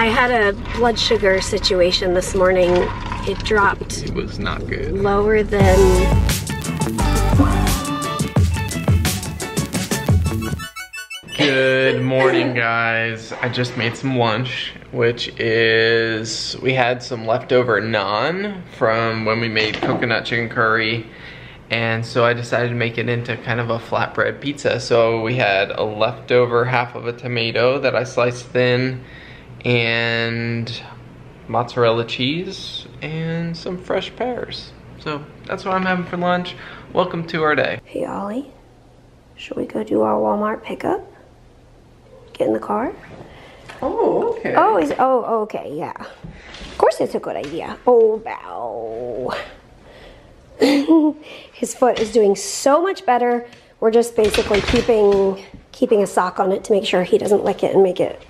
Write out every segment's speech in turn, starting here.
I had a blood sugar situation this morning. It dropped. It was not good. Lower than. Good morning, guys. I just made some lunch, which is, we had some leftover naan from when we made coconut chicken curry. And so I decided to make it into kind of a flatbread pizza. So we had a leftover half of a tomato that I sliced thin, and mozzarella cheese, and some fresh pears. So that's what I'm having for lunch. Welcome to our day. Hey, Ollie, should we go do our Walmart pickup? Get in the car? Oh, okay. Oh, okay, yeah. Of course it's a good idea. Oh, bow. His foot is doing so much better. We're just basically keeping a sock on it to make sure he doesn't lick it and make it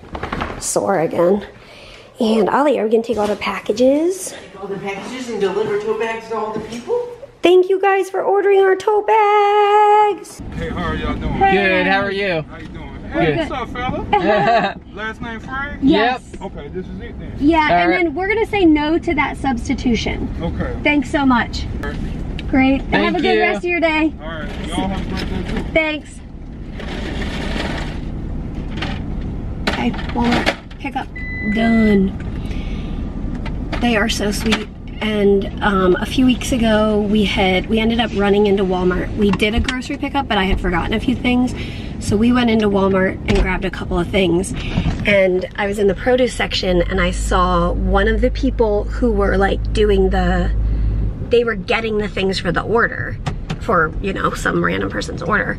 sore again. And Ollie, are we gonna take all the packages? Take all the packages and deliver tote bags to all the people? Thank you guys for ordering our tote bags. Hey, how are y'all doing? Hey. Good, how are you? How you doing? Hey, what's up, fella? Last name Frey? Yes. Yep. Okay, this is it then. Yeah, All and right. then we're gonna say no to that substitution. Okay. Thanks so much. Great. And have a good you. rest of your day. All right, y'all have a great day too. Thanks. Okay, Walmart pickup done. They are so sweet. And a few weeks ago, we ended up running into Walmart. We did a grocery pickup, but I had forgotten a few things. So we went into Walmart and grabbed a couple of things. And I was in the produce section and I saw one of the people who were like doing they were getting the things for the order, for, you know, some random person's order.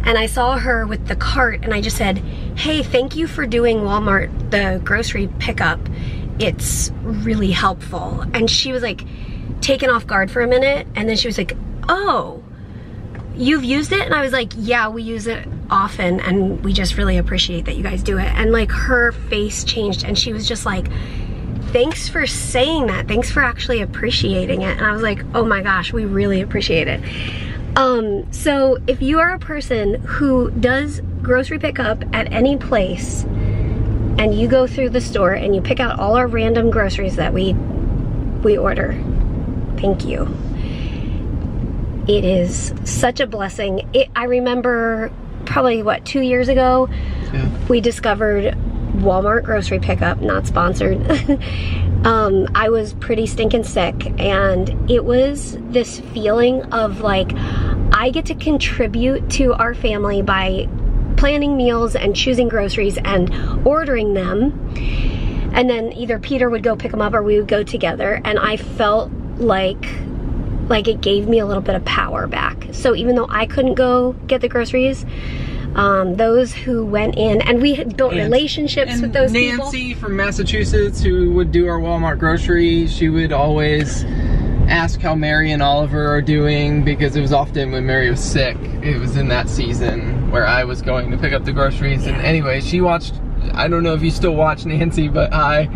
And I saw her with the cart and I just said, hey, thank you for doing Walmart, the grocery pickup. It's really helpful. And she was like taken off guard for a minute, and then she was like, oh, you've used it? And I was like, yeah, we use it often and we just really appreciate that you guys do it. And like her face changed and she was just like, thanks for saying that. Thanks for actually appreciating it. And I was like, oh my gosh, we really appreciate it. So if you are a person who does grocery pickup at any place and you go through the store and you pick out all our random groceries that we order, thank you. It is such a blessing. I remember probably, what, 2 years ago, yeah, we discovered Walmart grocery pickup, not sponsored. I was pretty stinking sick, and it was this feeling of like, I get to contribute to our family by planning meals and choosing groceries and ordering them. And then either Peter would go pick them up or we would go together, and I felt like it gave me a little bit of power back. So even though I couldn't go get the groceries, those who went in, and we had built relationships with those people. Nancy from Massachusetts, who would do our Walmart grocery, she would always ask how Mary and Oliver are doing, because it was often when Mary was sick. It was in that season where I was going to pick up the groceries. And anyway, she watched, I don't know if you still watch, Nancy, but hi,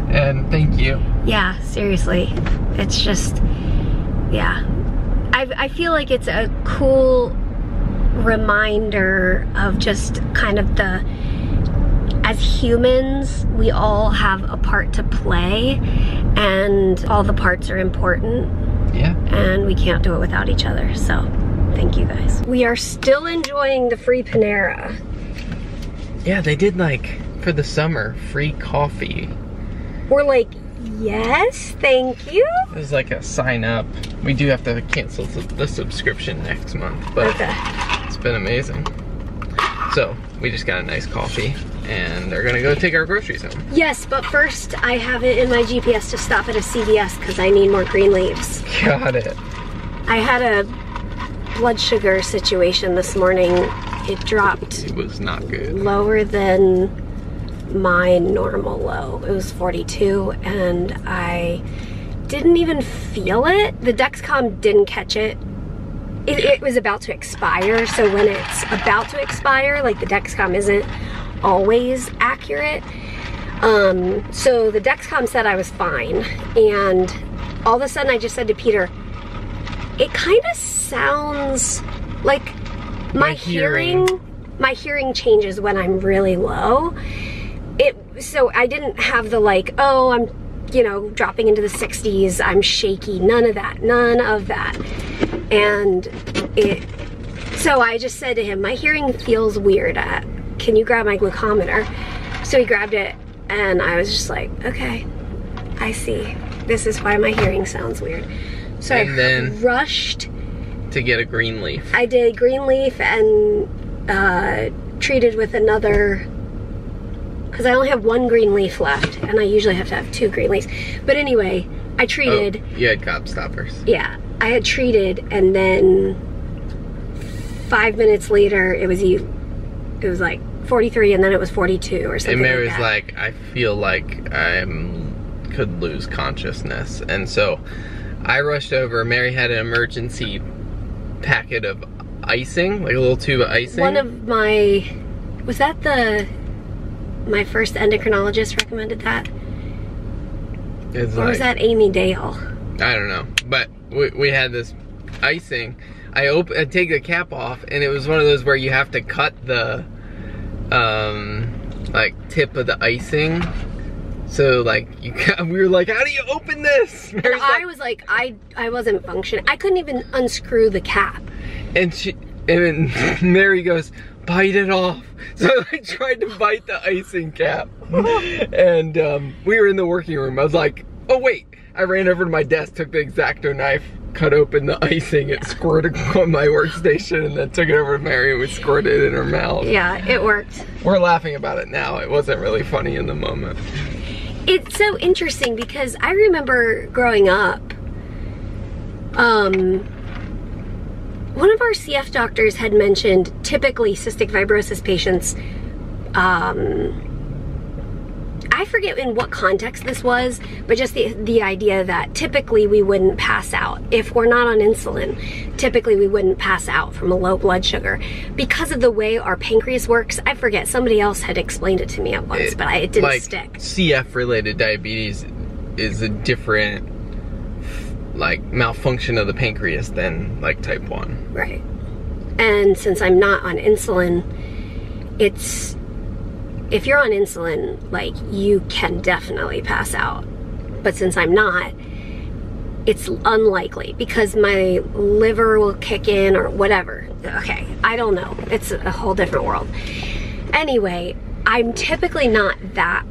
and thank you. Yeah, seriously. It's just, yeah. I feel like it's a cool reminder of just kind of as humans, we all have a part to play, and all the parts are important. Yeah. And we can't do it without each other, so thank you guys. We are still enjoying the free Panera. Yeah, they did, like, for the summer, free coffee. We're like, yes, thank you. It was like a sign up. We do have to cancel the subscription next month, but okay, it's been amazing. So we just got a nice coffee, and they're gonna go take our groceries home. Yes, but first I have it in my GPS to stop at a CVS because I need more green leaves. Got it. I had a blood sugar situation this morning. It dropped. It was not good. Lower than my normal low. It was 42, and I didn't even feel it. The Dexcom didn't catch it. It was about to expire, so when it's about to expire, like, the Dexcom isn't always accurate. So the Dexcom said I was fine, and all of a sudden I just said to Peter, it kind of sounds like my hearing changes when I'm really low. so I didn't have the like, oh, I'm, you know, dropping into the 60s, I'm shaky, none of that. And so I just said to him, my hearing feels weird, can you grab my glucometer? So he grabbed it, and I was just like, okay, I see. This is why my hearing sounds weird. So and I then rushed to get a green leaf. I did green leaf and treated with another, because I only have one green leaf left, and I usually have to have 2 green leaves. But anyway, I treated. Oh, you had gobstoppers. Yeah, I had treated, and then 5 minutes later, it was like 43, and then it was 42 or something. And Mary like was like, I feel like I could lose consciousness, and so I rushed over. Mary had an emergency packet of icing, like a little tube of icing. One of my, was that my first endocrinologist recommended that? It's or was that Amy Dale? I don't know, but we had this icing. I take the cap off, and it was one of those where you have to cut the like tip of the icing. So like we were like, how do you open this? And I was like, I wasn't functioning. I couldn't even unscrew the cap. And Mary goes, bite it off. So I tried to bite the icing cap, and we were in the working room. I was like, oh wait. I ran over to my desk, took the X-Acto knife, cut open the icing, it squirted on my workstation, and then took it over to Mary, and we squirted it in her mouth. Yeah, it worked. We're laughing about it now. It wasn't really funny in the moment. It's so interesting because I remember growing up, one of our CF doctors had mentioned typically cystic fibrosis patients, I forget in what context this was, but just the idea that typically we wouldn't pass out. If we're not on insulin, typically we wouldn't pass out from a low blood sugar. Because of the way our pancreas works, I forget, somebody else had explained it to me at once, but it didn't like, stick. CF-related diabetes is a different, like, malfunction of the pancreas than, like, type 1. Right. And since I'm not on insulin, if you're on insulin, like, you can definitely pass out. But since I'm not, it's unlikely because my liver will kick in or whatever. Okay, I don't know. It's a whole different world. Anyway, I'm typically not that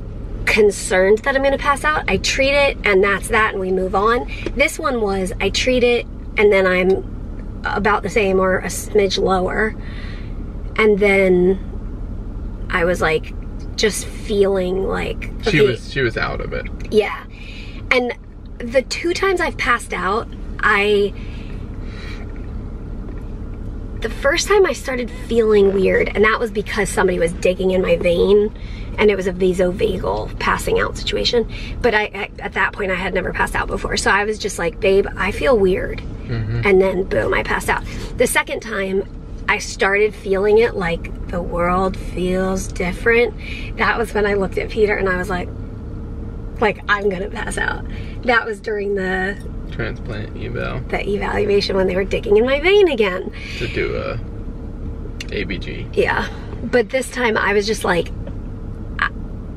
concerned that I'm gonna pass out. I treat it and that's that and we move on. This one was, I treat it and then I'm about the same or a smidge lower. And then I was like, just feeling like okay. She was out of it. Yeah. And the 2 times I've passed out, the first time I started feeling weird, and that was because somebody was digging in my vein, and it was a vasovagal passing out situation. But at that point I had never passed out before, so I was just like, babe, I feel weird. And then boom, I passed out. The second time I started feeling it like the world feels different. That was when I looked at Peter and I was like I'm gonna pass out. That was during the transplant eval. The evaluation when they were digging in my vein again. To do a ABG. Yeah, but this time I was just like,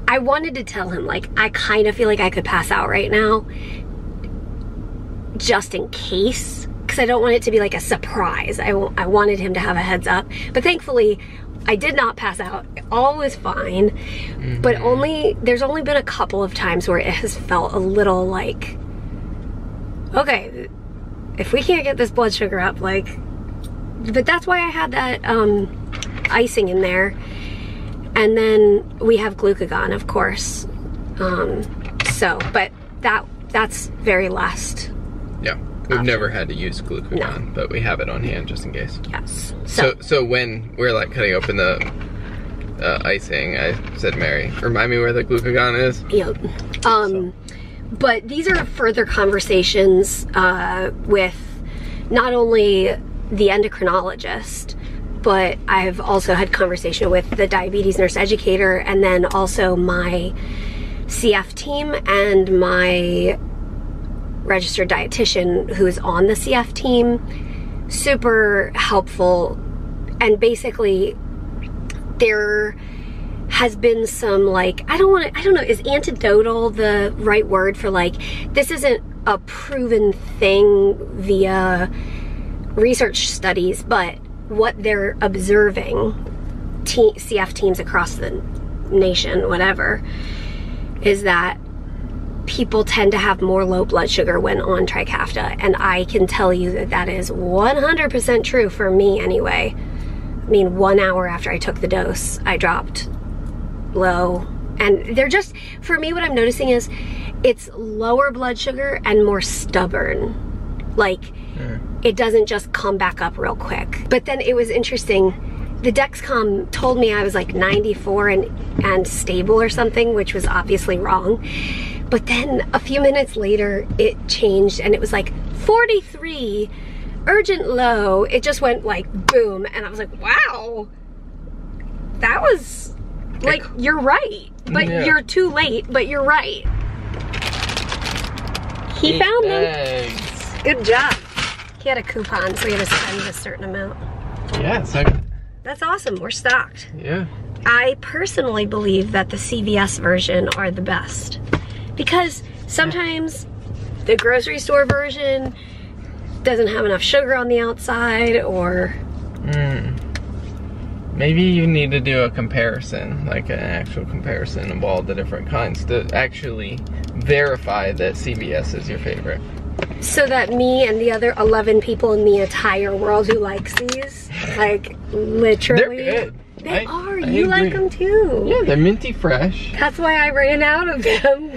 I wanted to tell him like, I kind of feel like I could pass out right now, just in case. Because I don't want it to be like a surprise. I wanted him to have a heads up. But thankfully, I did not pass out. All was fine. But there's only been a couple of times where it has felt a little like, okay, if we can't get this blood sugar up, like, but that's why I had that icing in there. And then we have glucagon, of course. But that's very last. Yeah. We've never had to use glucagon, but we have it on hand just in case. Yes. So when we're like cutting open the icing, I said, Mary, remind me where the glucagon is. Yep. But these are further conversations with not only the endocrinologist, but I've also had conversation with the diabetes nurse educator, and then also my CF team and my registered dietitian who is on the CF team. Super helpful, and basically they're has been some like, I don't know, is anecdotal the right word for like, this isn't a proven thing via research studies, but what they're observing, CF teams across the nation, whatever, is that people tend to have more low blood sugar when on Trikafta, and I can tell you that that is 100% true for me anyway. I mean, 1 hour after I took the dose, I dropped low, and they're just, for me, what I'm noticing is it's lower blood sugar and more stubborn. Like, it doesn't just come back up real quick. But then it was interesting, the Dexcom told me I was like 94 and stable or something, which was obviously wrong. But then a few minutes later, it changed and it was like 43, urgent low. It just went like boom, and I was like, wow, that was like, you're right, but you're too late, but you're right. He found them. Good job. He had a coupon, so he had to spend a certain amount. Yeah, so that's awesome. We're stocked. yeah. I personally believe that the CVS version are the best, because sometimes the grocery store version doesn't have enough sugar on the outside, or Maybe you need to do a comparison, like an actual comparison of all the different kinds to actually verify that CVS is your favorite. so that me and the other 11 people in the entire world who likes these, like, literally. They're good. They are. I You like agree. them too. Yeah, they're minty fresh. That's why I ran out of them.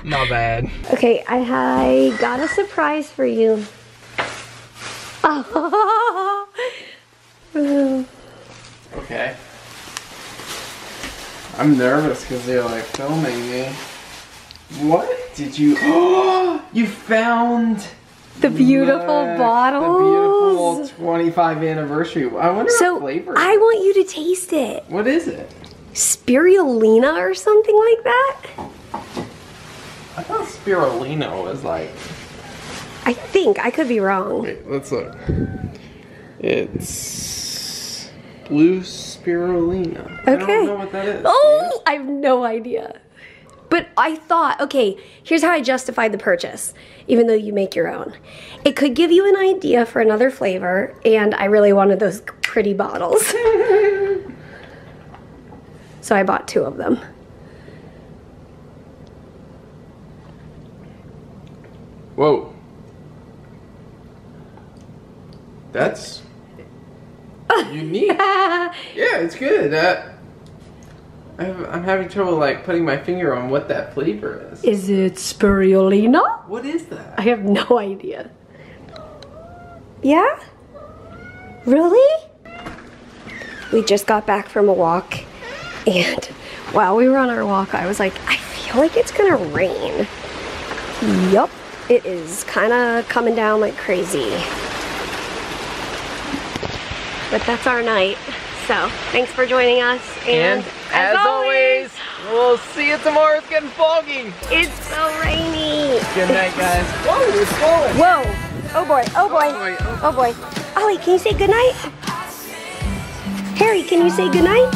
Not bad. Okay, I got a surprise for you. Okay. I'm nervous because they're like filming me. What did you? Oh, you found The beautiful bottles. The beautiful 25 anniversary. I wonder what flavor. I want you to taste it. What is it? Spirulina or something like that? I thought spirulina was like. I think. I could be wrong. Wait, let's look. It's blue spirulina. Okay. I don't know what that is. Oh, I have no idea. But I thought, okay, here's how I justified the purchase, even though you make your own. It could give you an idea for another flavor, and I really wanted those pretty bottles. So I bought 2 of them. Whoa. That's unique. Yeah, it's good. I'm having trouble like putting my finger on what that flavor is. Is it spirulina? What is that? I have no idea. Yeah? Really? We just got back from a walk, and while we were on our walk, I was like, I feel like it's gonna rain. Yup, it is kind of coming down like crazy. But that's our night. So, thanks for joining us. And as always, we'll see you tomorrow. It's getting foggy. It's so rainy. Good night, guys. Whoa, it's falling. Whoa. Oh boy, oh boy, oh boy. Ollie, can you say goodnight? Harry, can you say goodnight?